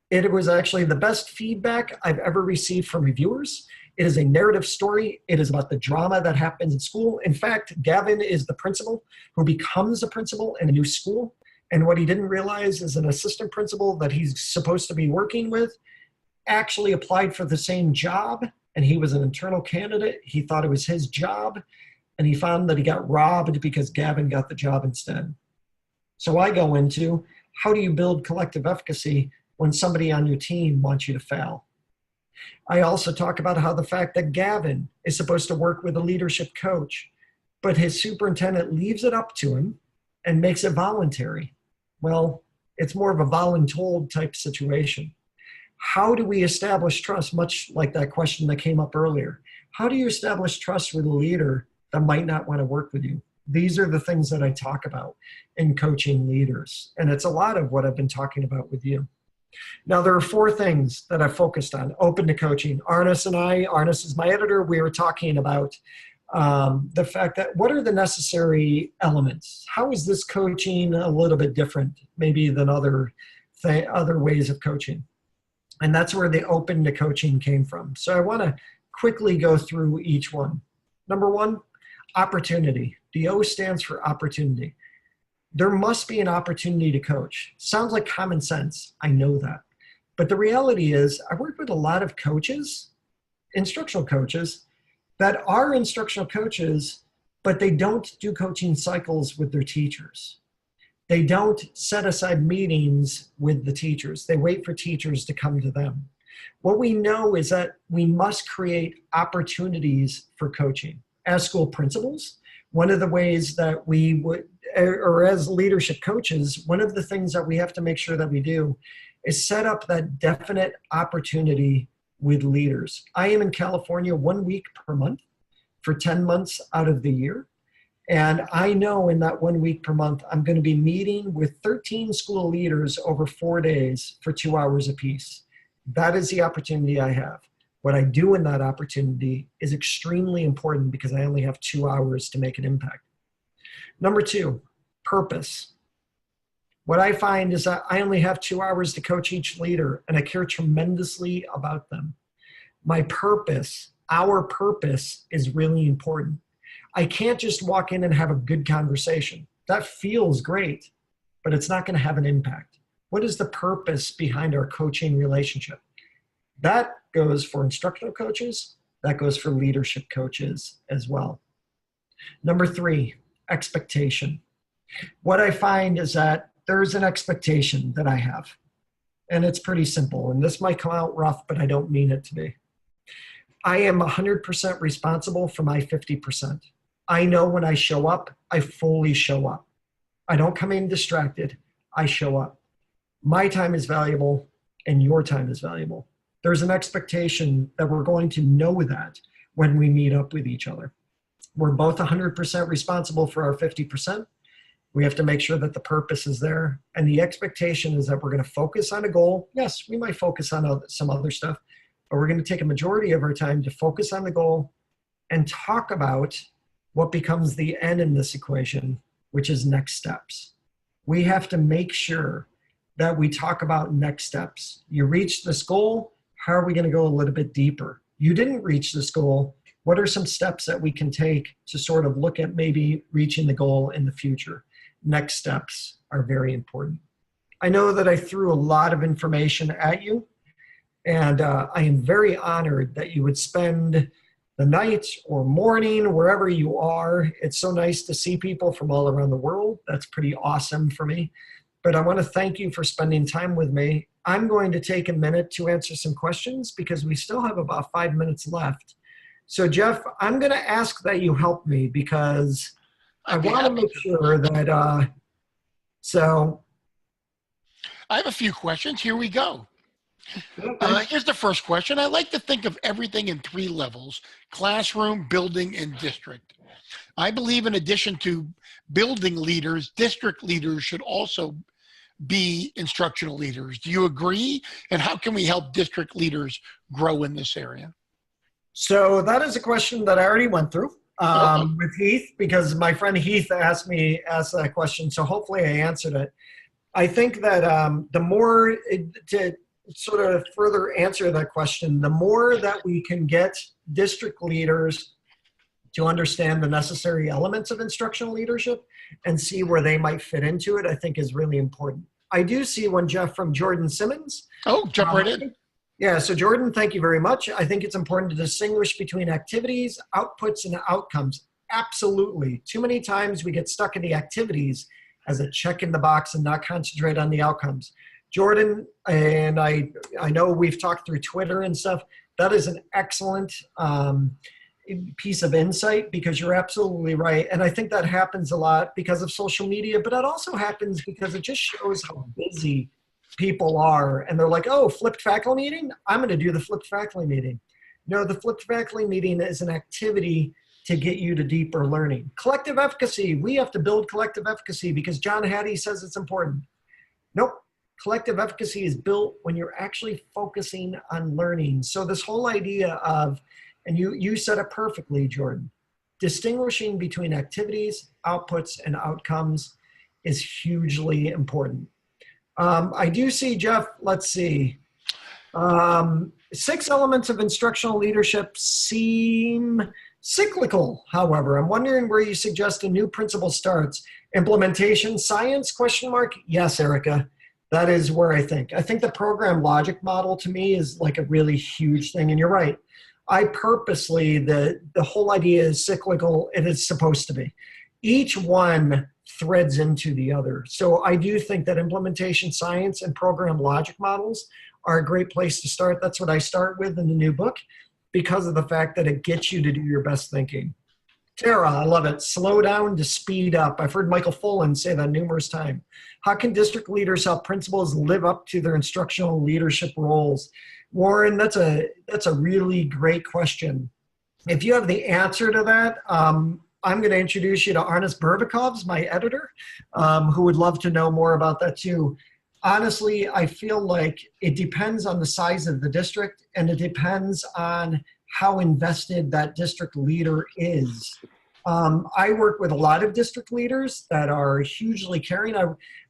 it was actually the best feedback I've ever received from reviewers. It is a narrative story. It is about the drama that happens in school. In fact, Gavin is the principal who becomes a principal in a new school. And what he didn't realize is an assistant principal that he's supposed to be working with actually applied for the same job. And he was an internal candidate. He thought it was his job. And he found that he got robbed because Gavin got the job instead. So I go into, how do you build collective efficacy when somebody on your team wants you to fail? I also talk about how the fact that Gavin is supposed to work with a leadership coach, but his superintendent leaves it up to him and makes it voluntary. Well, it's more of a voluntold type situation. How do we establish trust? Much like that question that came up earlier. How do you establish trust with a leader that might not want to work with you? These are the things that I talk about in coaching leaders. And it's a lot of what I've been talking about with you. Now, there are 4 things that I focused on, open to coaching. Arnis is my editor, we were talking about the fact that what are the necessary elements? How is this coaching a little bit different maybe than other ways of coaching? And that's where the open to coaching came from. So I want to quickly go through each one. Number 1, opportunity. The O stands for opportunity. There must be an opportunity to coach. Sounds like common sense. I know that. But the reality is I work with a lot of coaches, instructional coaches, that are instructional coaches, but they don't do coaching cycles with their teachers. They don't set aside meetings with the teachers. They wait for teachers to come to them. What we know is that we must create opportunities for coaching. As school principals, one of the ways that we would, or as leadership coaches, one of the things that we have to make sure that we do is set up that definite opportunity with leaders. I am in California 1 week per month for 10 months out of the year. And I know in that 1 week per month, I'm going to be meeting with 13 school leaders over 4 days for 2 hours apiece. That is the opportunity I have. What I do in that opportunity is extremely important because I only have 2 hours to make an impact. Number 2, purpose. What I find is that I only have 2 hours to coach each leader, and I care tremendously about them. My purpose, our purpose, is really important. I can't just walk in and have a good conversation. That feels great, but it's not going to have an impact. What is the purpose behind our coaching relationship? That goes for instructional coaches. That goes for leadership coaches as well. Number 3, expectation. What I find is that there's an expectation that I have, and it's pretty simple. And this might come out rough, but I don't mean it to be. I am 100% responsible for my 50%. I know when I show up, I fully show up. I don't come in distracted. I show up. My time is valuable, and your time is valuable. There's an expectation that we're going to know that when we meet up with each other. We're both 100% responsible for our 50%. We have to make sure that the purpose is there. And the expectation is that we're going to focus on a goal. Yes, we might focus on some other stuff, but we're going to take a majority of our time to focus on the goal and talk about what becomes the N in this equation, which is next steps. We have to make sure that we talk about next steps. You reach this goal, how are we going to go a little bit deeper? You didn't reach this goal. What are some steps that we can take to sort of look at maybe reaching the goal in the future? Next steps are very important. I know that I threw a lot of information at you, and I am very honored that you would spend the night or morning, wherever you are. It's so nice to see people from all around the world. That's pretty awesome for me. But I want to thank you for spending time with me. I'm going to take a minute to answer some questions because we still have about 5 minutes left. So Jeff, I'm going to ask that you help me because I want to make sure that, so. I have a few questions. Here we go. Here's the first question. I like to think of everything in 3 levels: classroom, building, and district. I believe in addition to building leaders, district leaders should also be instructional leaders. Do you agree? And how can we help district leaders grow in this area? So that is a question that I already went through with Heath, because my friend Heath asked that question. So hopefully I answered it. I think that the more to sort of further answer that question, the more that we can get district leaders to understand the necessary elements of instructional leadership and see where they might fit into it, I think is really important. I do see one, Jeff, from Jordan Simmons. Oh, jump right in. Yeah, so Jordan, thank you very much. I think it's important to distinguish between activities, outputs, and outcomes. Absolutely. Too many times we get stuck in the activities as a check in the box and not concentrate on the outcomes. Jordan, and I know we've talked through Twitter and stuff, that is an excellent piece of insight, because you're absolutely right. And I think that happens a lot because of social media, but it also happens because it just shows how busy people are. And they're like, oh, flipped faculty meeting? I'm going to do the flipped faculty meeting. No, the flipped faculty meeting is an activity to get you to deeper learning. Collective efficacy, we have to build collective efficacy because John Hattie says it's important. Nope, collective efficacy is built when you're actually focusing on learning. So this whole idea of, and you said it perfectly, Jordan, distinguishing between activities, outputs, and outcomes is hugely important. I do see, Jeff, let's see. 6 elements of instructional leadership seem cyclical, however. I'm wondering where you suggest a new principle starts. Implementation science, question mark? Yes, Erica, that is where I think. I think the program logic model to me is like a really huge thing, and you're right. I purposely, the whole idea is cyclical, it is supposed to be. Each one threads into the other. So I do think that implementation science and program logic models are a great place to start. That's what I start with in the new book because of the fact that it gets you to do your best thinking. Tara, I love it. Slow down to speed up. I've heard Michael Fullen say that numerous times. How can district leaders help principals live up to their instructional leadership roles? Warren, that's a really great question. If you have the answer to that, I'm going to introduce you to Arnis Burbakovs, my editor, who would love to know more about that too. Honestly, I feel like it depends on the size of the district and it depends on how invested that district leader is. I work with a lot of district leaders that are hugely caring.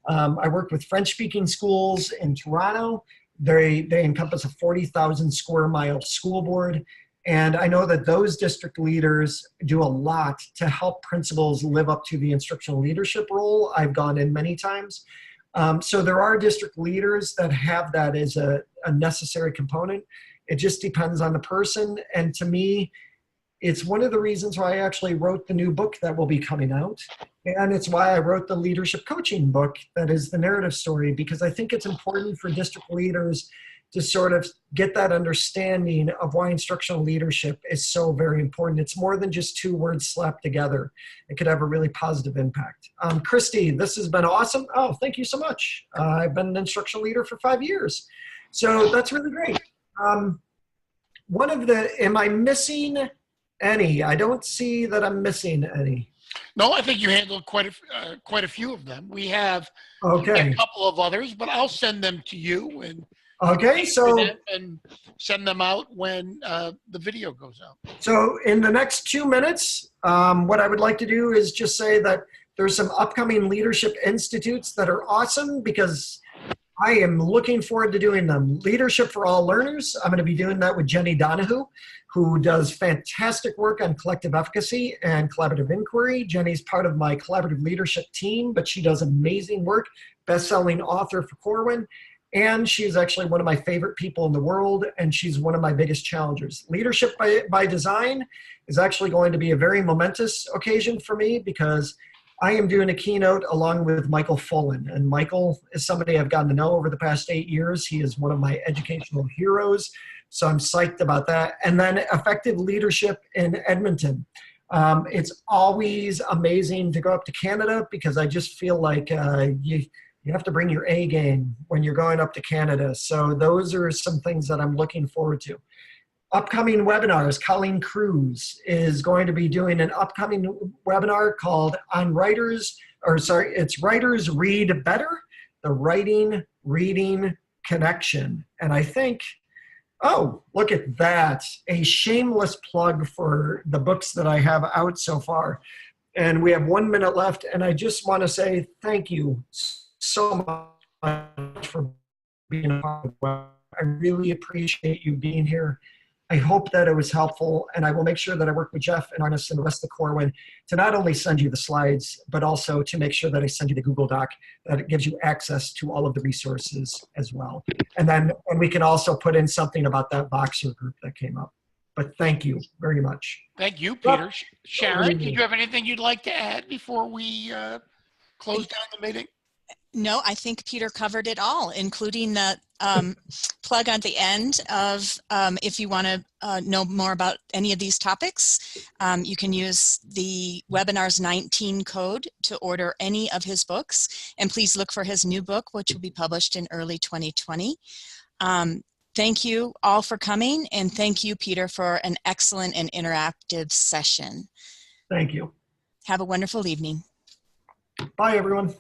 I work with French-speaking schools in Toronto. They encompass a 40,000 square mile school board. And I know that those district leaders do a lot to help principals live up to the instructional leadership role. I've gone in many times. So there are district leaders that have that as a necessary component. It just depends on the person. And to me, it's one of the reasons why I actually wrote the new book that will be coming out. And it's why I wrote the leadership coaching book that is the narrative story, because I think it's important for district leaders to sort of get that understanding of why instructional leadership is so very important. It's more than just 2 words slapped together. It could have a really positive impact. Christy, this has been awesome. Oh, thank you so much. I've been an instructional leader for 5 years. So that's really great. Am I missing any? I don't see that I'm missing any. No, I think you handled quite a few of them. We have a couple of others, but I'll send them to you and and send them out when the video goes out. So in the next 2 minutes, what I would like to do is just say that there's some upcoming leadership institutes that are awesome because I am looking forward to doing them. Leadership for All Learners. I'm going to be doing that with Jenny Donahue, who does fantastic work on collective efficacy and collaborative inquiry. Jenny's part of my collaborative leadership team, but she does amazing work, best-selling author for Corwin. And she's actually one of my favorite people in the world, and she's one of my biggest challengers. Leadership by Design is actually going to be a very momentous occasion for me because I am doing a keynote along with Michael Fullen. And Michael is somebody I've gotten to know over the past 8 years. He is one of my educational heroes, so I'm psyched about that. And then Effective Leadership in Edmonton. It's always amazing to go up to Canada because I just feel like you have to bring your A game when you're going up to Canada. So those are some things that I'm looking forward to. Upcoming webinars, Colleen Cruz is going to be doing an upcoming webinar called it's Writers Read Better, the Writing Reading Connection. And I think, oh, look at that, a shameless plug for the books that I have out so far. And we have 1 minute left, and I just want to say thank you so much for being a part of the web. I really appreciate you being here. I hope that it was helpful, and I will make sure that I work with Jeff and Arnis and the rest of Corwin to not only send you the slides, but also to make sure that I send you the Google Doc, that it gives you access to all of the resources as well. And then we can also put in something about that Voxer group that came up. But thank you very much. Thank you, Peter. Sharon, did you have anything you'd like to add before we close down the meeting? No, I think Peter covered it all, including the plug on the end of if you want to know more about any of these topics, you can use the webinars 19 code to order any of his books. And please look for his new book, which will be published in early 2020. Thank you all for coming, and thank you, Peter, for an excellent and interactive session. Thank you. Have a wonderful evening. Bye, everyone.